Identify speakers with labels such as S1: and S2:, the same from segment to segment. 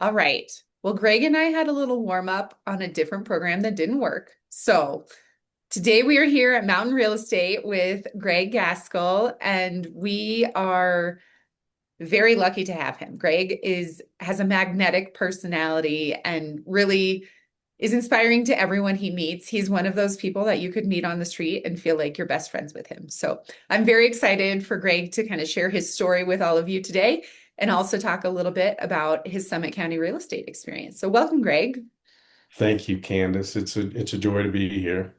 S1: All right. Well, Greg and I had a little warm up on a different program that didn't work. So today we are here at Mountain Real Estate with Greg Gaskell, and we are very lucky to have him. Greg is has a magnetic personality and really is inspiring to everyone he meets. He's one of those people that you could meet on the street and feel like you're best friends with him. So I'm very excited for Greg to kind of share his story with all of you today and also talk a little bit about his Summit County real estate experience. So welcome, Greg.
S2: Thank you, Candice. It's a joy to be here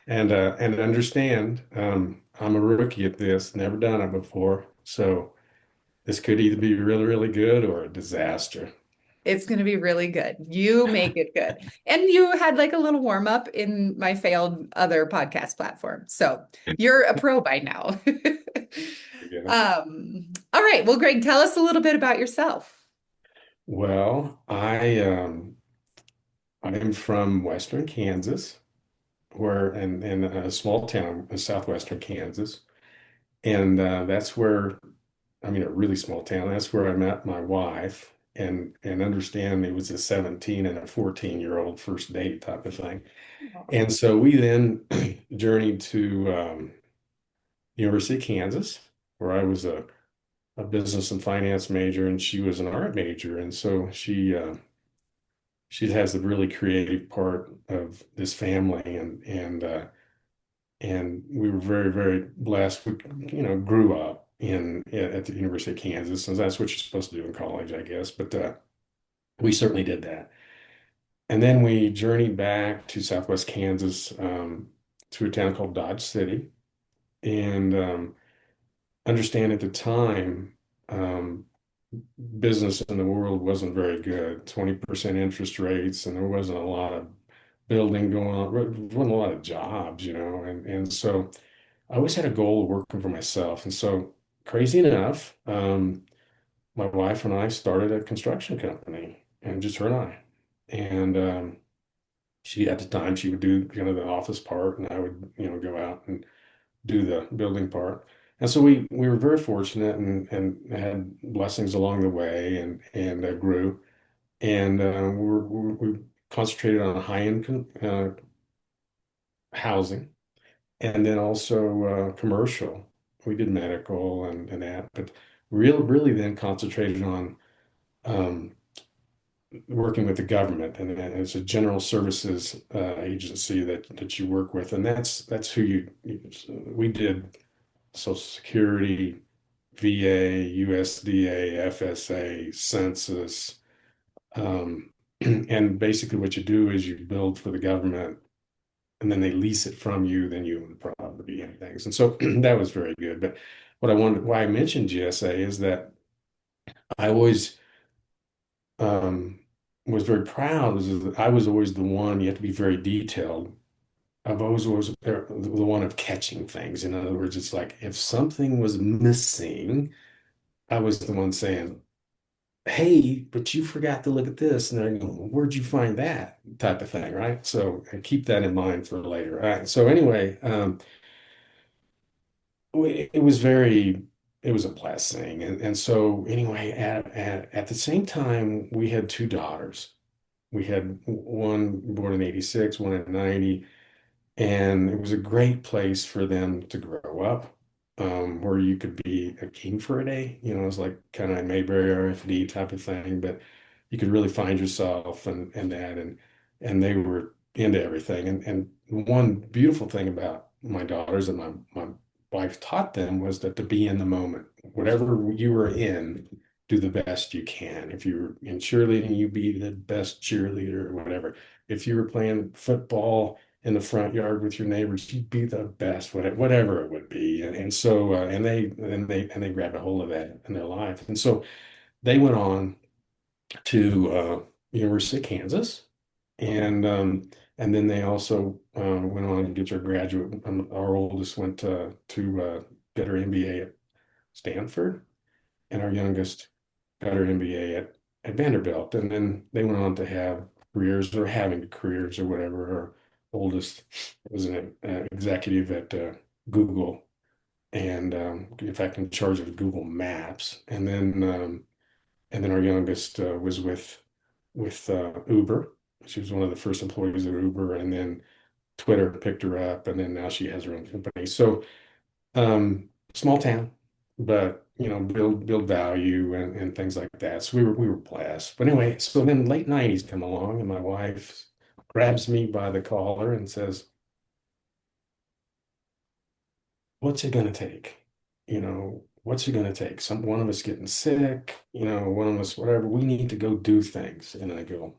S2: and understand. I'm a rookie at this, never done it before, so this could either be really, really good or a disaster.
S1: It's going to be really good. You make it good. And you had like a little warm up in my failed other podcast platform. So you're a pro by now.
S2: Yeah.
S1: All right. Well, Greg, tell us a little bit about yourself.
S2: Well, I'm from Western Kansas, where in a small town in southwestern Kansas, and that's where I mean a really small town. That's where I met my wife, and understand it was a 17 and a 14-year-old first date type of thing. And so we then journeyed to University of Kansas, where I was a business and finance major, and she was an art major. And so she has the really creative part of this family, and we were very, very blessed. We, grew up at the University of Kansas, and that's what you're supposed to do in college, I guess. But we certainly did that. And then we journeyed back to Southwest Kansas, to a town called Dodge City, and understand at the time, business in the world wasn't very good. 20% interest rates, and there wasn't a lot of building going on. There wasn't a lot of jobs, and so I always had a goal of working for myself. And so, crazy enough, my wife and I started a construction company, and just her and I. And she, at the time, she would do kind of the office part, and I would, go out and do the building part. And so we were very fortunate and had blessings along the way, and grew. And we concentrated on high-end housing, and then also commercial. We did medical and that, but really then concentrated on um, working with the government, and it's a general services agency that you work with, and that's who we did Social Security, VA, USDA, FSA, Census. And basically what you do is you build for the government, and then they lease it from you, then you own the property and things. And so that was very good. But why I mentioned GSA is that I always um, was very proud is that I was always the one, you have to be very detailed. I've always was the one of catching things. In other words, it's like if something was missing, I was the one saying, "Hey, but you forgot to look at this." And they're going, "Where'd you find that?" type of thing, right? So and keep that in mind for later. All right. So anyway, it was it was a blessing. And so anyway, at the same time, we had two daughters. We had one born in 86, one in 90. And it was a great place for them to grow up, where you could be a king for a day. It was like kind of a Mayberry RFD type of thing, but you could really find yourself and that, and they were into everything. And one beautiful thing about my daughters and my wife taught them was that to be in the moment, whatever you were in, do the best you can. If you were in cheerleading, you be the best cheerleader or whatever. If you were playing football in the front yard with your neighbors, you'd be the best, whatever it would be. And so, and they grabbed a hold of that in their life. And so they went on to University of Kansas, and then they also went on to get their graduate. Our oldest went to get her MBA at Stanford, and our youngest got her MBA at Vanderbilt. And then they went on to have careers or having careers or whatever. Our oldest was an executive at Google, and in fact, in charge of Google Maps. And then And then our youngest was with Uber. She was one of the first employees of Uber, and then Twitter picked her up, and then now she has her own company. So small town, but build value and things like that. So we were blessed. But anyway, so then late 90s come along, and my wife grabs me by the collar and says, "What's it gonna take? What's it gonna take? One of us getting sick, one of us, whatever. We need to go do things." And I go,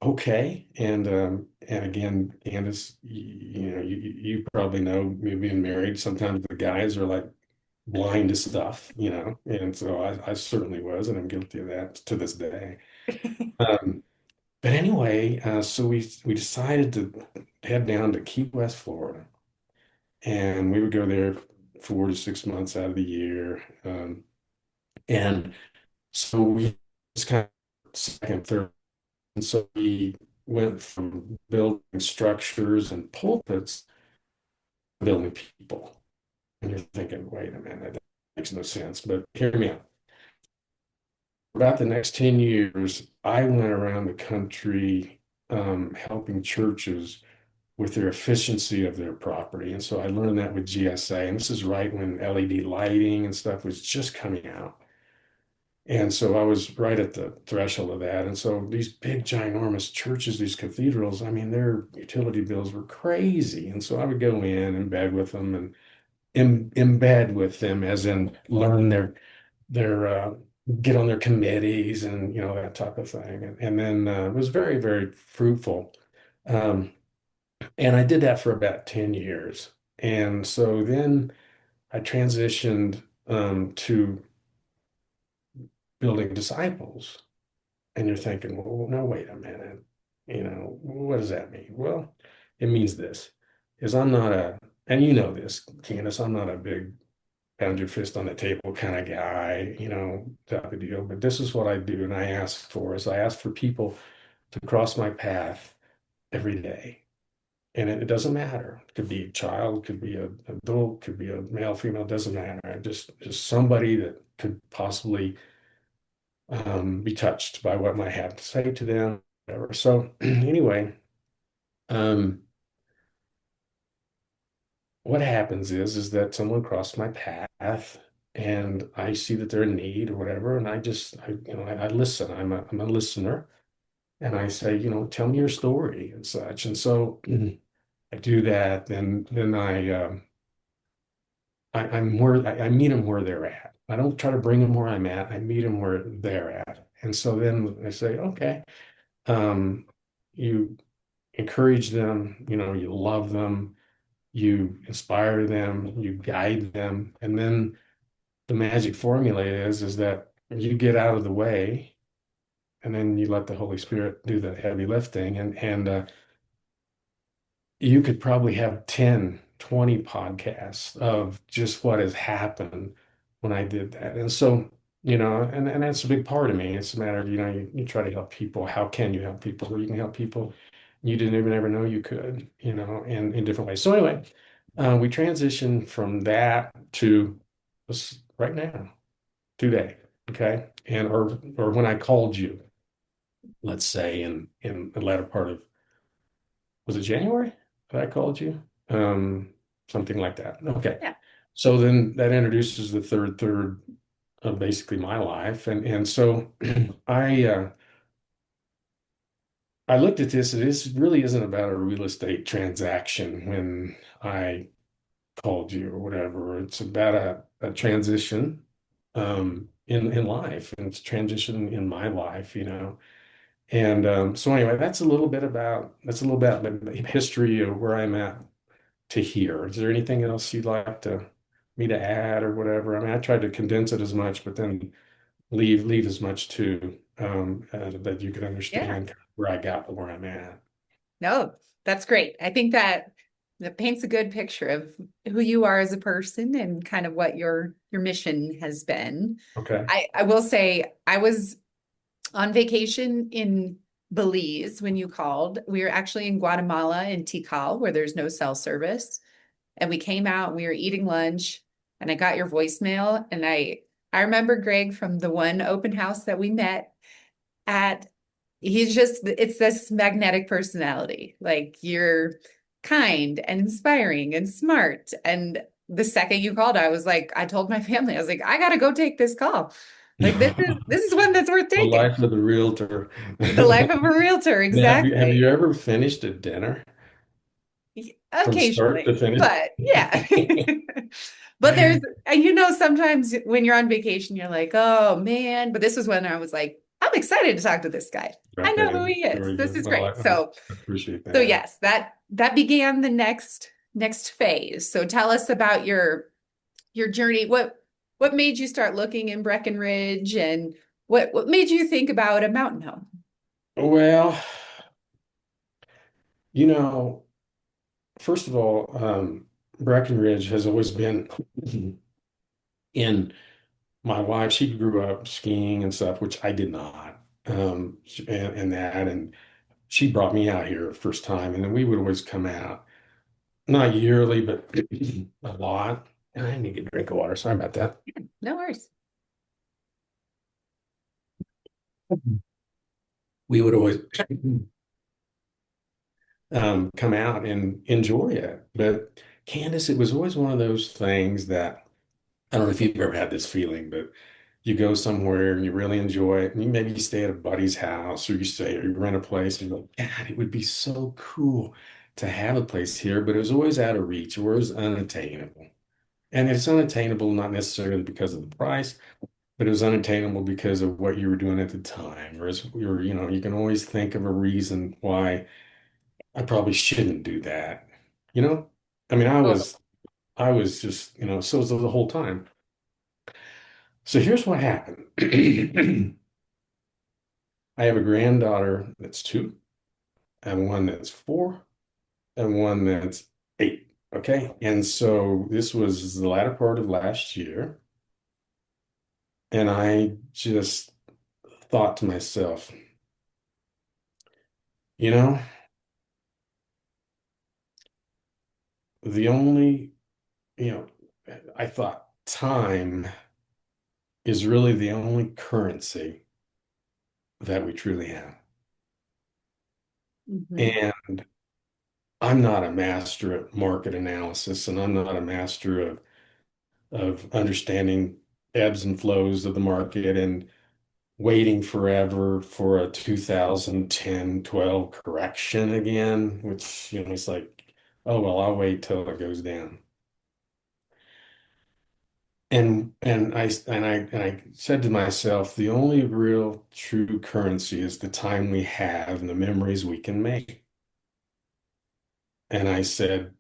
S2: okay. And again, Candice, you probably know me being married. Sometimes the guys are like blind to stuff, and so I certainly was, and I'm guilty of that to this day. Um, but anyway, so we decided to head down to Key West, Florida, and we would go there 4 to 6 months out of the year. And so we just kind of second, third. And so we went from building structures and pulpits to building people. And you're thinking, wait a minute, that makes no sense. But hear me out. About the next 10 years, I went around the country helping churches with their efficiency of their property. And so I learned that with GSA. And this is right when LED lighting and stuff was just coming out. And so I was right at the threshold of that. And so these big, ginormous churches, these cathedrals, I mean, their utility bills were crazy. And so I would go in bed with them and embed with them, as in learn their get on their committees and that type of thing. And then it was very, very fruitful. Um, and I did that for about 10 years. And so then I transitioned to building disciples. And you're thinking, well, no, wait a minute. What does that mean? Well, it means this, is I'm not and you know this, Candace, I'm not a big pound your fist on the table kind of guy, type of deal. But this is what I do. And I ask for people to cross my path every day. And it doesn't matter. It could be a child, could be an adult, could be a male, female, doesn't matter. Just somebody that could possibly be touched by what I have to say to them, whatever. So anyway, um, what happens is that someone crossed my path and I see that they're in need or whatever, and I listen. I'm a listener, and I say, tell me your story and such. And so I do that. Then I meet them where they're at. I don't try to bring them where I'm at. I meet them where they're at. And so then I say, okay, you encourage them, you love them, you inspire them, you guide them, and then the magic formula is that you get out of the way, and then you let the Holy Spirit do the heavy lifting, and you could probably have 10, 20 podcasts of just what has happened when I did that. And so, and that's a big part of me. It's a matter of, you try to help people. How can you help people? Well, you can help people you didn't even ever know you could, in different ways. So anyway, we transitioned from that to this right now, today. Okay. And or when I called you, let's say in the latter part of, was it January that I called you? Something like that. Okay.
S1: Yeah.
S2: So then that introduces the third of basically my life. And so I I looked at this, and this really isn't about a real estate transaction when I called you or whatever. It's about a transition in life, and it's a transition in my life. And so anyway, that's a little bit about the history of where I'm at to here. Is there anything else you'd like me to add or whatever? I mean, I tried to condense it as much, but then leave as much to that you could
S1: Yeah.
S2: understand where I got to where I'm at.
S1: No, that's great. I think that paints a good picture of who you are as a person and kind of what your mission has been.
S2: Okay.
S1: I will say I was on vacation in Belize when you called. We were actually in Guatemala in Tikal, where there's no cell service. And we came out and we were eating lunch, and I got your voicemail, and I remember Greg from the one open house that we met at. He's just, it's this magnetic personality. Like you're kind and inspiring and smart. And the second you called, I was like, I told my family, I was like, I gotta go take this call. Like this is one that's worth
S2: The
S1: taking.
S2: life of the realtor.
S1: The life of a realtor,
S2: Have you
S1: exactly.
S2: ever finished a dinner from start to
S1: Occasionally,
S2: finish?
S1: but yeah. But there's, sometimes when you're on vacation, you're like, oh man. But this was when I was like, I'm excited to talk to this guy. I
S2: Drop
S1: know who
S2: in.
S1: he is.
S2: There you
S1: This
S2: go.
S1: is
S2: Well,
S1: great. So,
S2: I appreciate
S1: so
S2: that.
S1: yes, that began the next phase. So tell us about your journey. What made you start looking in Breckenridge, and what made you think about a mountain home?
S2: Well, you know, first of all, Breckenridge has always been in my wife. She grew up skiing and stuff, which I did not. And she brought me out here first time, and then we would always come out, not yearly, but a lot. And I need to get a drink of water. Sorry about that.
S1: No worries.
S2: We would always come out and enjoy it. But Candice, it was always one of those things that I don't know if you've ever had this feeling, but you go somewhere and you really enjoy it, and maybe you stay at a buddy's house, or you stay, or you rent a place, and you go, God, it would be so cool to have a place here, but it was always out of reach, or it was unattainable. And it's unattainable not necessarily because of the price, but it was unattainable because of what you were doing at the time. Whereas you can always think of a reason why I probably shouldn't do that. You know? I mean, I was just, so was the whole time. So here's what happened. I have a granddaughter that's 2, and one that's 4, and one that's 8. Okay. And so this was the latter part of last year. And I just thought to myself, you know, the only, you know, I thought time is really the only currency that we truly have.
S1: Mhm.
S2: And I'm not a master at market analysis, and I'm not a master of understanding ebbs and flows of the market and waiting forever for a 2010, 12 correction again, which, it's like, oh, well, I'll wait till it goes down. And I said to myself, the only real true currency is the time we have and the memories we can make. And I said,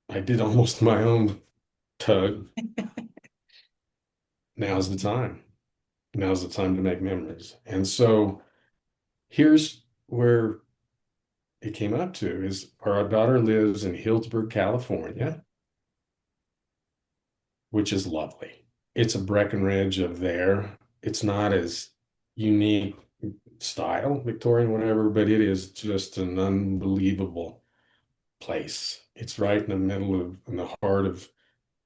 S2: I did almost my own tug. Now's the time. Now's the time to make memories. And so here's where it came up to is our daughter lives in Hillsburg, California, which is lovely. It's a Breckenridge of there. It's not as unique style, Victorian, whatever, but it is just an unbelievable place. It's right in the middle of, in the heart of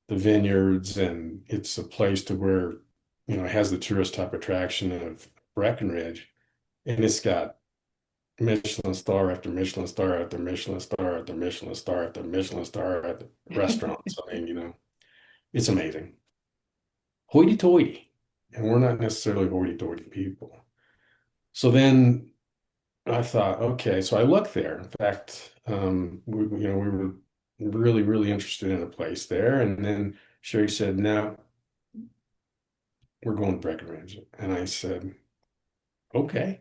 S2: the vineyards, and it's a place to where, it has the tourist type attraction of Breckenridge, and it's got Michelin star after Michelin star after Michelin star after Michelin star after Michelin star at the restaurants. I mean, it's amazing. Hoity-toity. And we're not necessarily hoity-toity people. So then I thought, okay, so I looked there. In fact, we were really, really interested in a place there. And then Sherry said, no, we're going to Breckenridge. And I said, okay.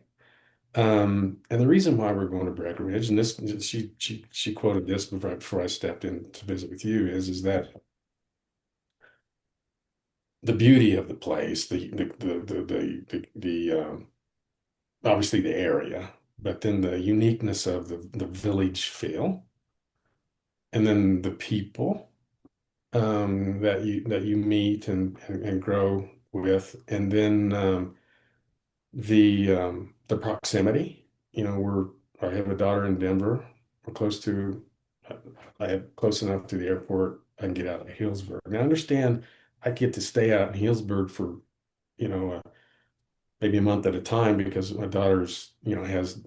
S2: And the reason why we're going to Breckenridge, and this she quoted this before I stepped in to visit with you, is that the beauty of the place, the obviously the area, but then the uniqueness of the village feel, and then the people that you meet and grow with, and then the proximity. I have a daughter in Denver. We're close to I have close enough to the airport. I can get out of Hillsburg. Now, I understand I get to stay out in Healdsburg for, you know, maybe a month at a time because my daughter's, has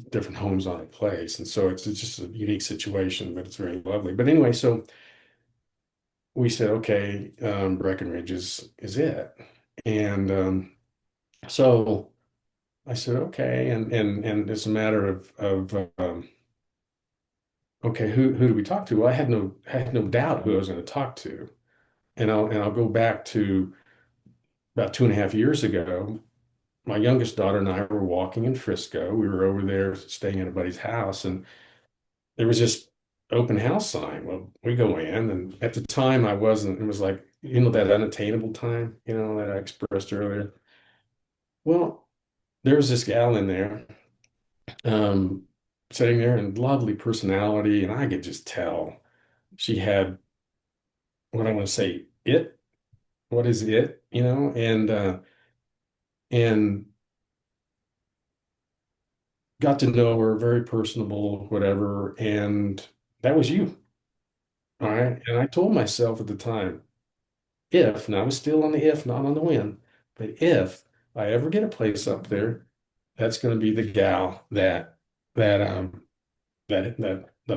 S2: different homes on a place. And so it's just a unique situation, but it's very lovely. But anyway, so we said, okay, Breckenridge is it. And so I said, okay. And it's a matter of okay, who do we talk to? Well, I had no doubt who I was going to talk to. And I'll go back to about 2.5 years ago. My youngest daughter and I were walking in Frisco. We were over there staying at a buddy's house, and there was this open house sign. Well, we go in, and at the time I wasn't, it was like, that unattainable time, that I expressed earlier. Well, there was this gal in there, um, sitting there and lovely personality, and I could just tell she had what I want to say, what is it, and got to know her, very personable, whatever, and that was you. All right. And I told myself at the time, if, and I was still on the if, not on the when, but if I ever get a place up there, that's going to be the gal that I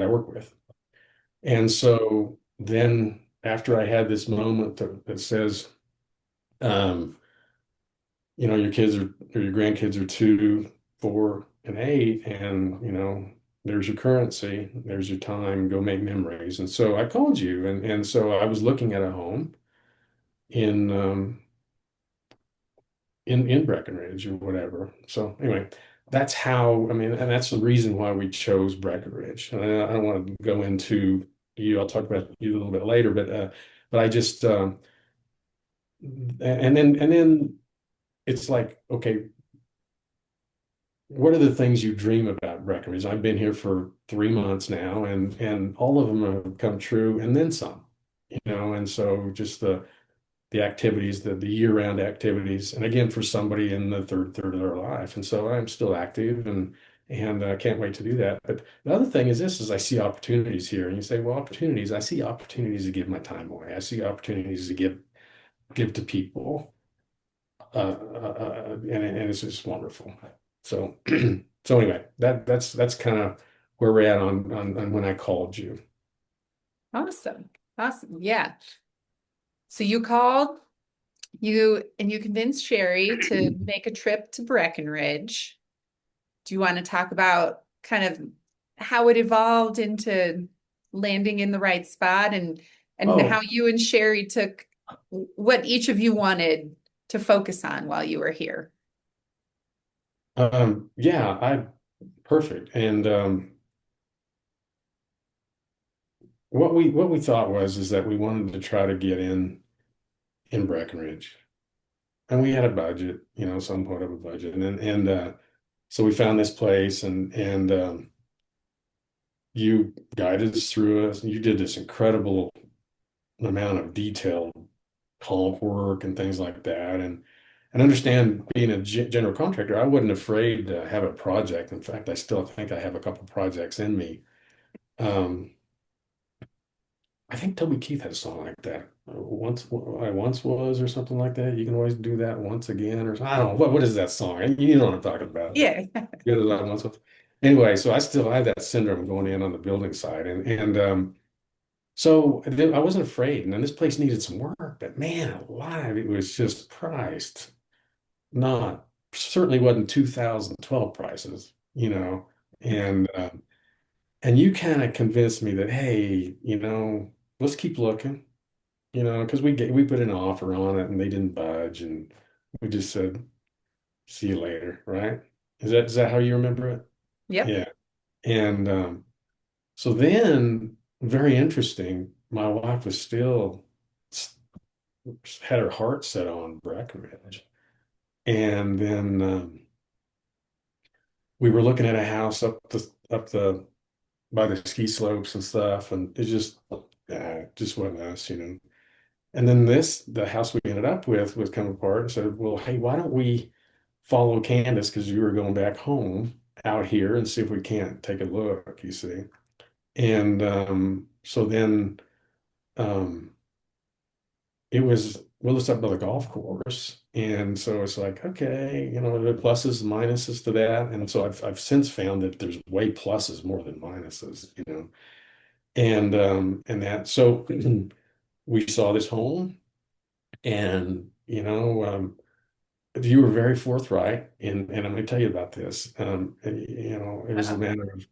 S2: work with. And so then after I had this moment that says, um, your kids are or your grandkids are 2, 4, and 8, and there's your currency, there's your time, go make memories. And so I called you, and so I was looking at a home in in Breckenridge or whatever. So anyway, that's how, I mean, and that's the reason why we chose Breckenridge. And I don't want to go into you. I'll talk about you a little bit later, but I just and then it's like, okay, what are the things you dream about Breckenridge? I've been here for 3 months now, and all of them have come true, and then some, and so just the activities, the year-round activities, and again for somebody in the third of their life. And so I'm still active and can't wait to do that. But the other thing is this: is I see opportunities here, and you say, well, opportunities. I see opportunities to give my time away. I see opportunities to give to people, and it's just wonderful. So so anyway, that's kind of where we're at on when I called you.
S1: Awesome. Awesome. Yeah. So you called you convinced Sherry to make a trip to Breckenridge. Do you want to talk about kind of how it evolved into landing in the right spot and how
S2: Oh,
S1: you and Sherry took what each of you wanted to focus on while you were here?
S2: yeah, I perfect. And what we thought was is that we wanted to try to get in Breckenridge, and we had a budget, somewhat of a budget, and so we found this place, and you guided us through us. You did this incredible amount of detailed comp work and things like that, and understand being a general contractor, I wasn't afraid to have a project. In fact, I still think I have a couple projects in me. Um, I think Toby Keith had a song like that. Once I once was, or something like that. You can always do that once again, or I don't know. What is that song? You know what I'm talking about.
S1: Yeah.
S2: Good as I once was. Anyway, so I still have that syndrome going in on the building side, and so I wasn't afraid. And then this place needed some work, but man, alive, it was just priced. Not certainly wasn't 2012 prices, and you kind of convinced me that, hey, let's keep looking, because we put an offer on it and they didn't budge, and we just said, see you later, right? Is that how you remember it?
S1: Yep.
S2: Yeah. And so then, very interesting, my wife was still had her heart set on Breckenridge. And then we were looking at a house up the by the ski slopes and stuff, and it just wasn't us. And then the house we ended up with was come apart and said, well, hey, why don't we follow Candice, because you were going back home, out here and see if we can't take a look, you see. And so then um, it was well, it's up by the golf course. And so it's like, okay, the pluses and minuses to that. And so I've since found that there's way pluses more than minuses. And that so we saw this home and you were very forthright and I'm gonna tell you about this. It was a
S1: Uh-oh.
S2: matter of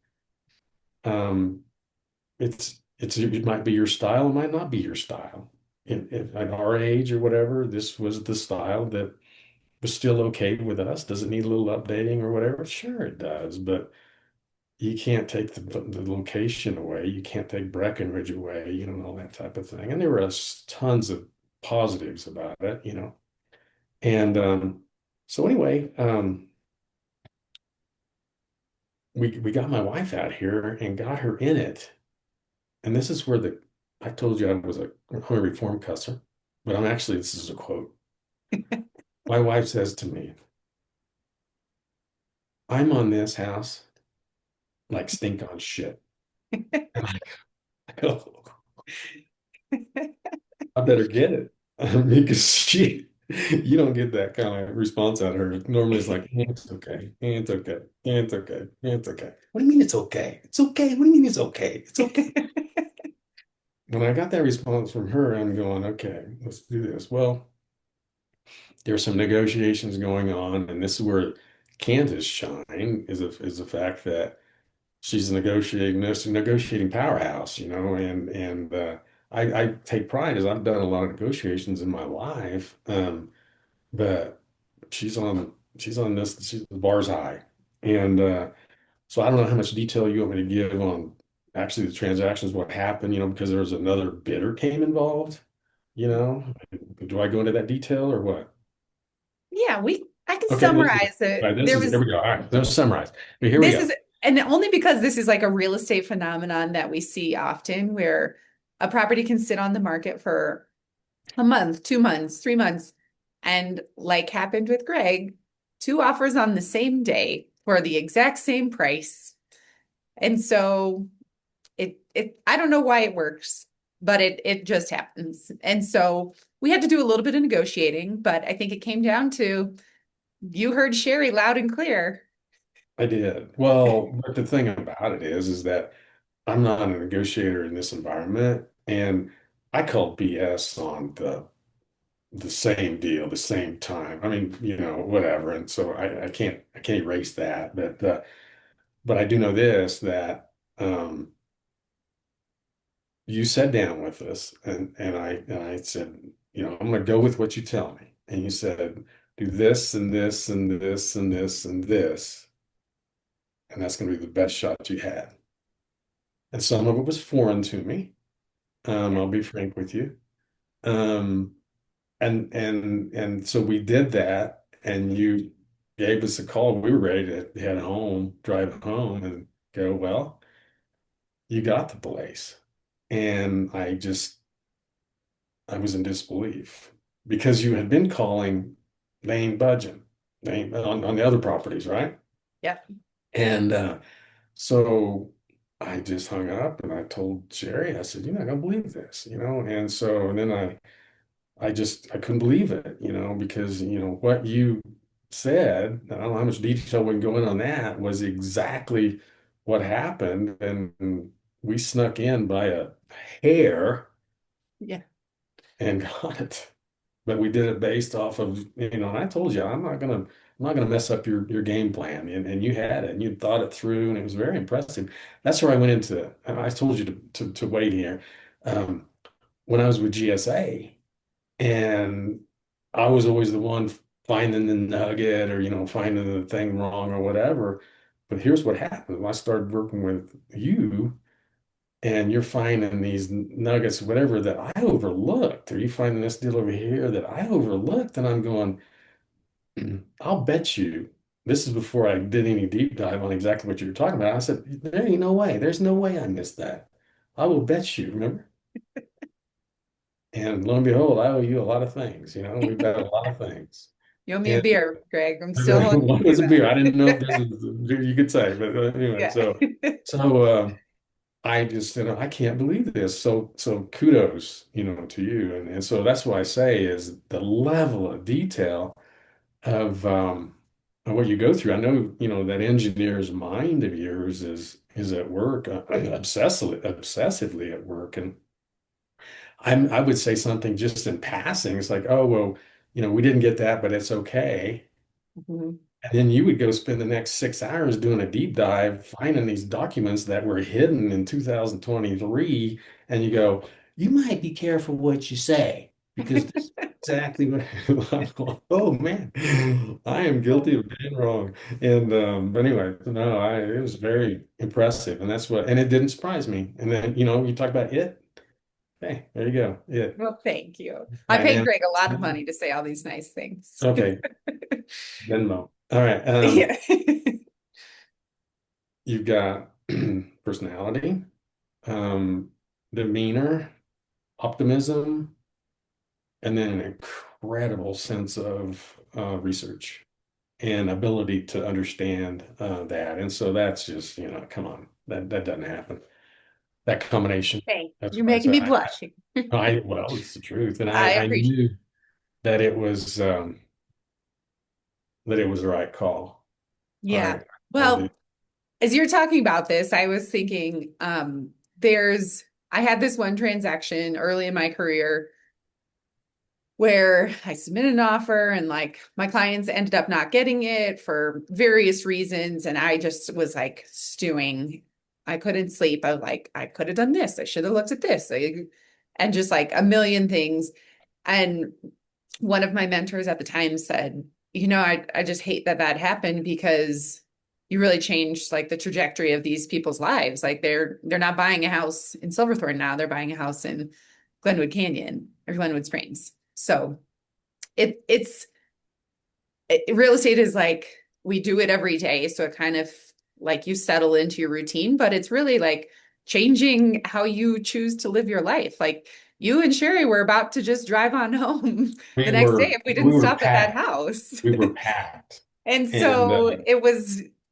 S2: it might be your style, it might not be your style. At our age or whatever, this was the style that was still okay with us. Does it need a little updating or whatever? Sure, it does, but you can't take the location away. You can't take Breckenridge away, all that type of thing. And there were tons of positives about it. And so anyway, we got my wife out here and got her in it. And this is where I told you I'm a reform cusser, but this is a quote. My wife says to me, I'm on this house like stink on shit. And I go, I better get it. Because you don't get that kind of response out of her. Normally it's like, it's okay. It's okay. It's okay. It's okay. What do you mean it's okay? It's okay. What do you mean it's okay? It's okay. When I got that response from her, I'm going, okay, let's do this. Well, there's some negotiations going on, and this is where Candice shine is the fact that she's a negotiating powerhouse, and I take pride as I've done a lot of negotiations in my life, but she's on this the bar's high, and so I don't know how much detail you want me to give on actually the transactions, what happened, because there was another bidder came involved, you know. Do I go into that detail or what?
S1: Yeah, I can
S2: Okay, let's do it.
S1: summarize
S2: All
S1: it.
S2: right, here we go. All right, let's summarize. But here we
S1: This
S2: go.
S1: is, and only because this is like a real estate phenomenon that we see often where a property can sit on the market for a month, 2 months, 3 months. And like happened with Greg, two offers on the same day for the exact same price. And so I don't know why it works, but it just happens. And so we had to do a little bit of negotiating, but I think it came down to you heard Sherry loud and clear.
S2: I did. Well, but the thing about it is that I'm not a negotiator in this environment, and I call BS on the same deal, the same time. I mean, whatever. And so I can't erase that, but I do know this that you sat down with us and I said, I'm gonna go with what you tell me. And you said, do this and this and this and this and this, and that's gonna be the best shot you had. And some of it was foreign to me.
S1: Yeah.
S2: I'll be frank with you. Um, and so we did that, and you gave us a call. We were ready to head home, drive home, and go, well, you got the place. And I was in disbelief because you had been calling, they ain't budging. They ain't on the other properties, right?
S1: Yeah.
S2: And so I just hung up and I told Sherry, I said, you're not gonna believe this. And so and then I couldn't believe it, because what you said, I don't know how much detail we can go in on that, was exactly what happened. And we snuck in by a hair
S1: Yeah.
S2: and got it. But we did it based off of, and I told you, I'm not gonna mess up your game plan. And you had it and you thought it through, and it was very impressive. That's where I went into, and I told you to wait here. Um, when I was with GSA, and I was always the one finding the nugget or, finding the thing wrong or whatever. But here's what happened. When I started working with you and you're finding these nuggets, whatever that I overlooked, or you finding this deal over here that I overlooked, and I'm going, I'll bet you. This is before I did any deep dive on exactly what you were talking about. I said, there ain't no way. There's no way I missed that. I will bet you, remember? And lo and behold, I owe you a lot of things. We've got a lot of things.
S1: You owe me a
S2: And
S1: beer, Greg. I'm still holding
S2: one
S1: you
S2: was a
S1: to
S2: beer. I didn't know if this was a beer you could say, but anyway,
S1: that.
S2: so
S1: Yeah.
S2: so I just said, I can't believe this. So kudos, to you. And so that's what I say is the level of detail of what you go through. I know, that engineer's mind of yours is at work, obsessively at work. And I would say something just in passing. It's like, oh, well, we didn't get that, but it's okay.
S1: Mhm.
S2: And then you would go spend the next 6 hours doing a deep dive, finding these documents that were hidden in 2023. And you go, you might be careful what you say because this is exactly what I'm going, oh man, I am guilty of being wrong. And but anyway, no, it was very impressive. And and it didn't surprise me. And then, you talk about it. Hey, there you go. It.
S1: Well, thank you. I paid
S2: And
S1: Greg a lot of money to say all these nice things.
S2: okay, Venmo. All right.
S1: Yeah.
S2: You've got personality, um, demeanor, optimism, and then an incredible sense of research and ability to understand that. And so that's just, come on, that doesn't happen. That combination.
S1: Thank
S2: That's
S1: You're
S2: why I
S1: making
S2: said
S1: me blush.
S2: well, it's the truth. And
S1: I
S2: I
S1: appreciate
S2: knew that it was the right call.
S1: Yeah.
S2: I did.
S1: Well, as you're talking about this, I was thinking, I had this one transaction early in my career where I submitted an offer and like my clients ended up not getting it for various reasons. And I just was like stewing. I couldn't sleep. I was like, I could have done this. I should have looked at this. And just like a million things. And one of my mentors at the time said, I just hate that that happened because you really changed like the trajectory of these people's lives. Like they're not buying a house in Silverthorne now. They're buying a house in Glenwood Canyon or Glenwood Springs. So it's real estate is like we do it every day. So it kind of like you settle into your routine, but it's really like changing how you choose to live your life. Like you and Sherry were about to just drive on home the
S2: We
S1: next day
S2: were
S1: if we
S2: we
S1: didn't
S2: were
S1: stop at that
S2: packed.
S1: house.
S2: We were packed.
S1: And
S2: And
S1: so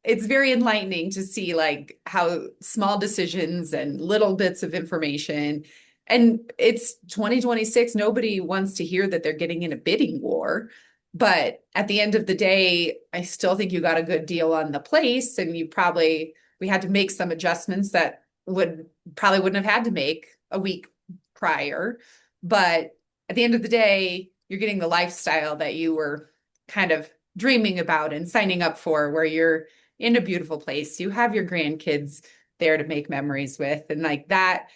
S1: it's very enlightening to see like how small decisions and little bits of information. And it's 2026. Nobody wants to hear that they're getting in a bidding war. But at the end of the day, I still think you got a good deal on the place. And we had to make some adjustments that probably wouldn't have had to make a week prior. But at the end of the day, you're getting the lifestyle that you were kind of dreaming about and signing up for, where you're in a beautiful place. You have your grandkids there to make memories with. And like that,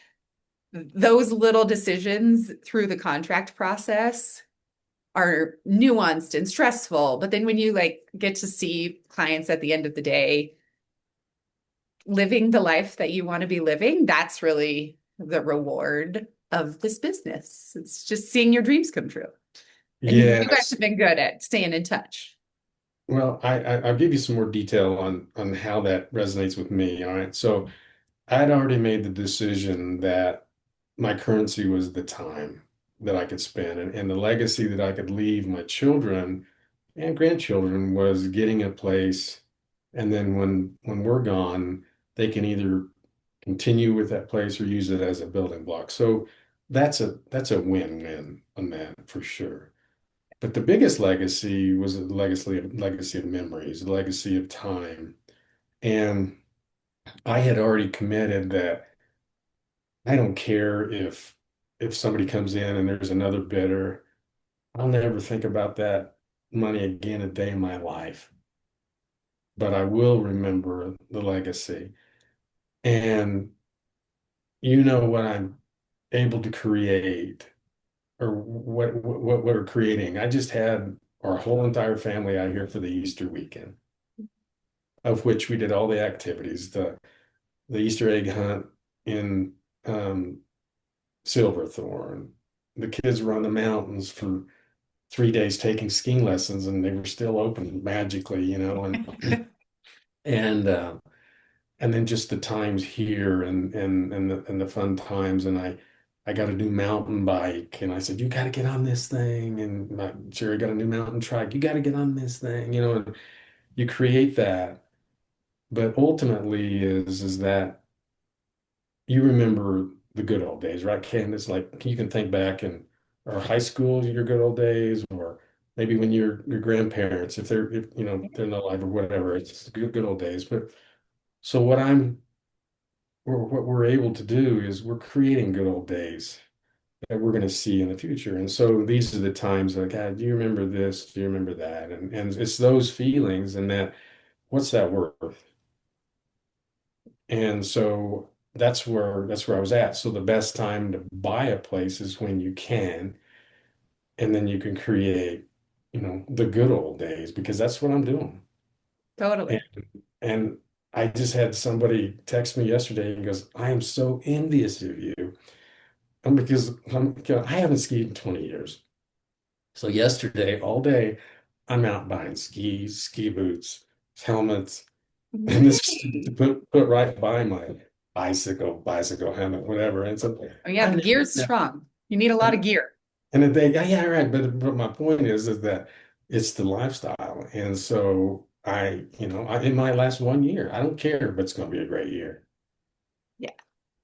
S1: those little decisions through the contract process are nuanced and stressful. But then when you like get to see clients at the end of the day living the life that you want to be living, that's really the reward of this business. It's just seeing your dreams come true. And you guys
S2: yes,
S1: have been good at staying in touch.
S2: well, I'll give you some more detail on how that resonates with me. All right. So I'd already made the decision that my currency was the time that I could spend and the legacy that I could leave my children and grandchildren was getting a place. And then when we're gone, they can either continue with that place or use it as a building block. So that's a win-win on that for sure. But the biggest legacy was a legacy of memories, a legacy of time. And I had already committed that I don't care if somebody comes in and there's another bidder. I'll never think about that money again a day in my life, but I will remember the legacy. And what I'm able to create or what we're creating. I just had our whole entire family out here for the Easter weekend, of which we did all the activities, the Easter egg hunt in Silverthorne. The kids were on the mountains for 3 days taking skiing lessons, and they were still open magically, and and then just the times here and the fun times, and I got a new mountain bike, and I said, you got to get on this thing, and Sherry got a new mountain trike. You got to get on this thing, and you create that, but ultimately is that you remember the good old days, right, Candice? Like you can think back in or high school, your good old days, or maybe when your grandparents, if they're not alive or whatever, it's the good old days. But so what we're able to do is we're creating good old days that we're going to see in the future. And so these are the times like, God, do you remember this? Do you remember that? And it's those feelings and that what's that worth? And so that's where I was at. So the best time to buy a place is when you can, and then you can create, the good old days because that's what I'm doing. And
S1: Totally.
S2: and I just had somebody text me yesterday and goes, I am so envious of you. And because I haven't skied in 20 years. So yesterday, all day, I'm out buying skis, ski boots, helmets, and this
S1: Right.
S2: put right by my bicycle helmet, whatever. And so
S1: Oh, yeah,
S2: I
S1: the
S2: never,
S1: gear's strong. You need a lot of
S2: and,
S1: gear.
S2: and they, yeah, yeah, right. But my point is that it's the lifestyle. And so in my last 1 year, I don't care, but it's going to be a great year.
S1: Yeah,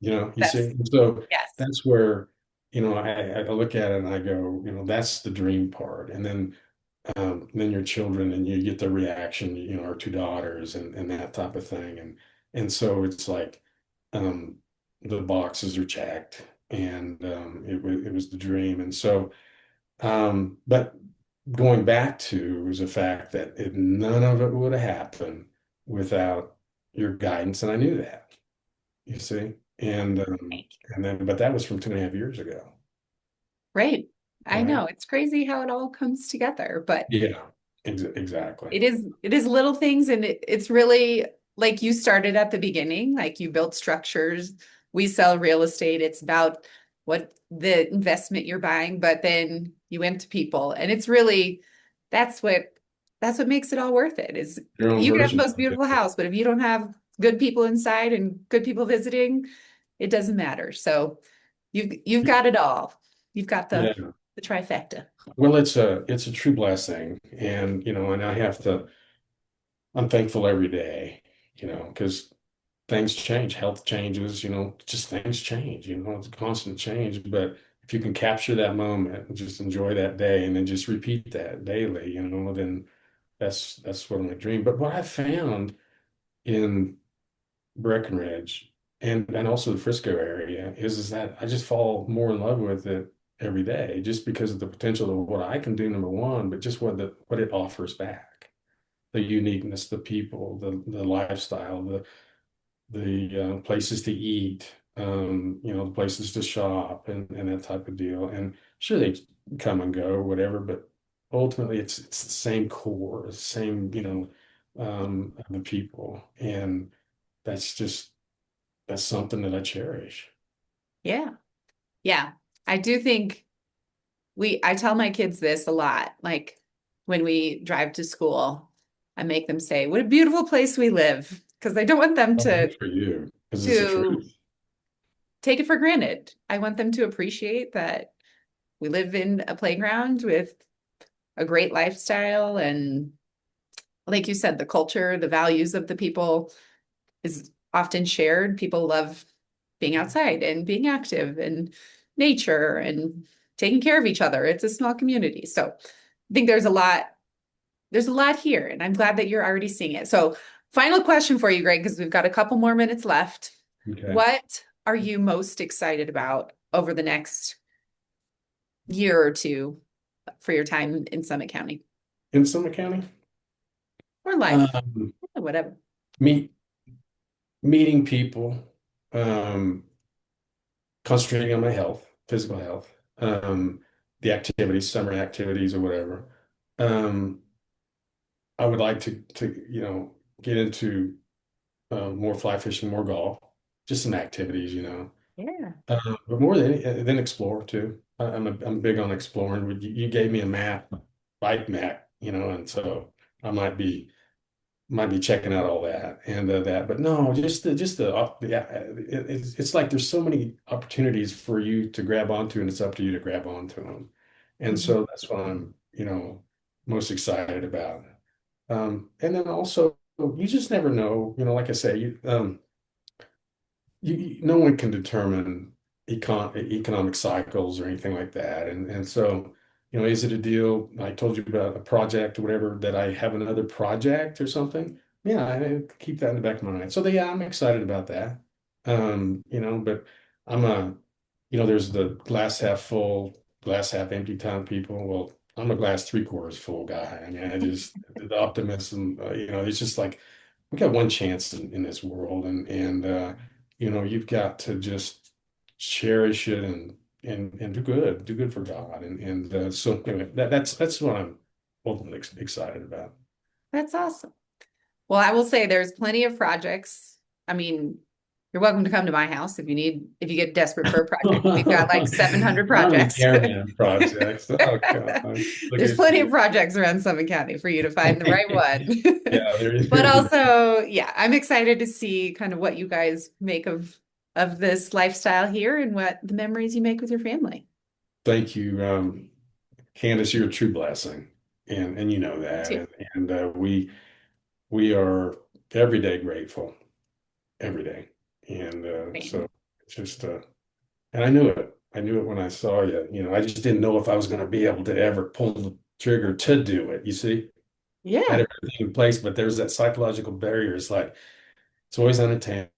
S2: You
S1: that's
S2: see, so
S1: yes,
S2: that's where, I look at it and I go, that's the dream part. And then your children and you get the reaction, our two daughters and that type of thing. And so it's like, um, the boxes are checked and, it was the dream. And so, but going back to was the fact that none of it would have happened without your guidance. And I knew that. You see? But that was from 2.5 years ago.
S1: right. I
S2: Right?
S1: know it's crazy how it all comes together, but
S2: Yeah, exactly.
S1: it is little things, and it's really like you started at the beginning, like you built structures. We sell real estate. It's about what the investment you're buying, but then you went to people, and it's really that's what that's what makes it all worth it. Is
S2: Your own
S1: you can have the
S2: version
S1: most
S2: of
S1: beautiful
S2: it.
S1: house, but if you don't have good people inside and good people visiting, it doesn't matter. So you've got it all. You've got
S2: Yeah.
S1: the trifecta.
S2: Well, it's a true blessing. And I'm thankful every day, because things change, health changes, just things change, it's a constant change. But if you can capture that moment and just enjoy that day and then just repeat that daily, then that's what I dream. But what I found in Breckenridge and also the Frisco area is that I just fall more in love with it every day just because of the potential of what I can do, number one, but just what it offers back. The uniqueness, the people, the lifestyle, the places to eat, the places to shop and that type of deal. And sure they come and go, whatever, but ultimately it's the same core, it's the same, the people. And that's just that's something that I cherish.
S1: Yeah. Yeah. I do think I tell my kids this a lot. Like when we drive to school, I make them say, "What a beautiful place we live," because I don't want them
S2: Oh, good for you, because it's the
S1: to
S2: truth.
S1: take it for granted. I want them to appreciate that we live in a playground with a great lifestyle, and like you said, the culture, the values of the people is often shared. People love being outside and being active and nature and taking care of each other. It's a small community. So I think there's a lot here, and I'm glad that you're already seeing it. So final question for you, Greg, because we've got a couple more minutes left.
S2: Okay.
S1: What are you most excited about over the next year or two for your time in Summit County
S2: In Summit County,
S1: or life,
S2: um,
S1: whatever?
S2: meet meeting people, um, concentrating on my health, physical health, the activities, summer activities or whatever. Um, I would like to get into more fly fishing, more golf, just some activities.
S1: Yeah.
S2: But more than explore too. I'm big on exploring. You gave me a map, bike map, and so I might be checking out all that and that. But no, yeah, it's like there's so many opportunities for you to grab onto, and it's up to you to grab onto them. And
S1: Mhm.
S2: so that's what I'm, most excited about. And then also, you just never know, like I say, no one can determine economic cycles or anything like that. And so, is it a deal? I told you about a project or whatever that I have another project or something. Yeah, I keep that in the back of my mind. So yeah, I'm excited about that. But I'm there's the glass half full, glass half empty kind of people. Well, I'm a glass three-quarters full guy. I mean, I just the optimism, it's just like we got one chance in this world, and you've got to just cherish it and do good for God, so anyway, that's what I'm ultimately excited about.
S1: That's awesome. Well, I will say there's plenty of projects. I mean, you're welcome to come to my house if you get desperate for a project. We've got like 700
S2: I'm the
S1: projects.
S2: airman projects. Oh God, look
S1: There's
S2: at
S1: plenty
S2: you.
S1: of projects around Summit County for you to find the right one.
S2: Yeah, there is.
S1: But also, yeah, I'm excited to see kind of what you guys make of this lifestyle here and what the memories you make with your family.
S2: Thank you, Candice. You're a true blessing, and you know
S1: Me
S2: that,
S1: too.
S2: we are every day grateful, every day, and so
S1: Same.
S2: it's just and I knew it. I knew it when I saw you. I just didn't know if I was going to be able to ever pull the trigger to do it. You see, I had
S1: Yeah.
S2: everything in place, but there's that psychological barrier. It's like it's always unattainable.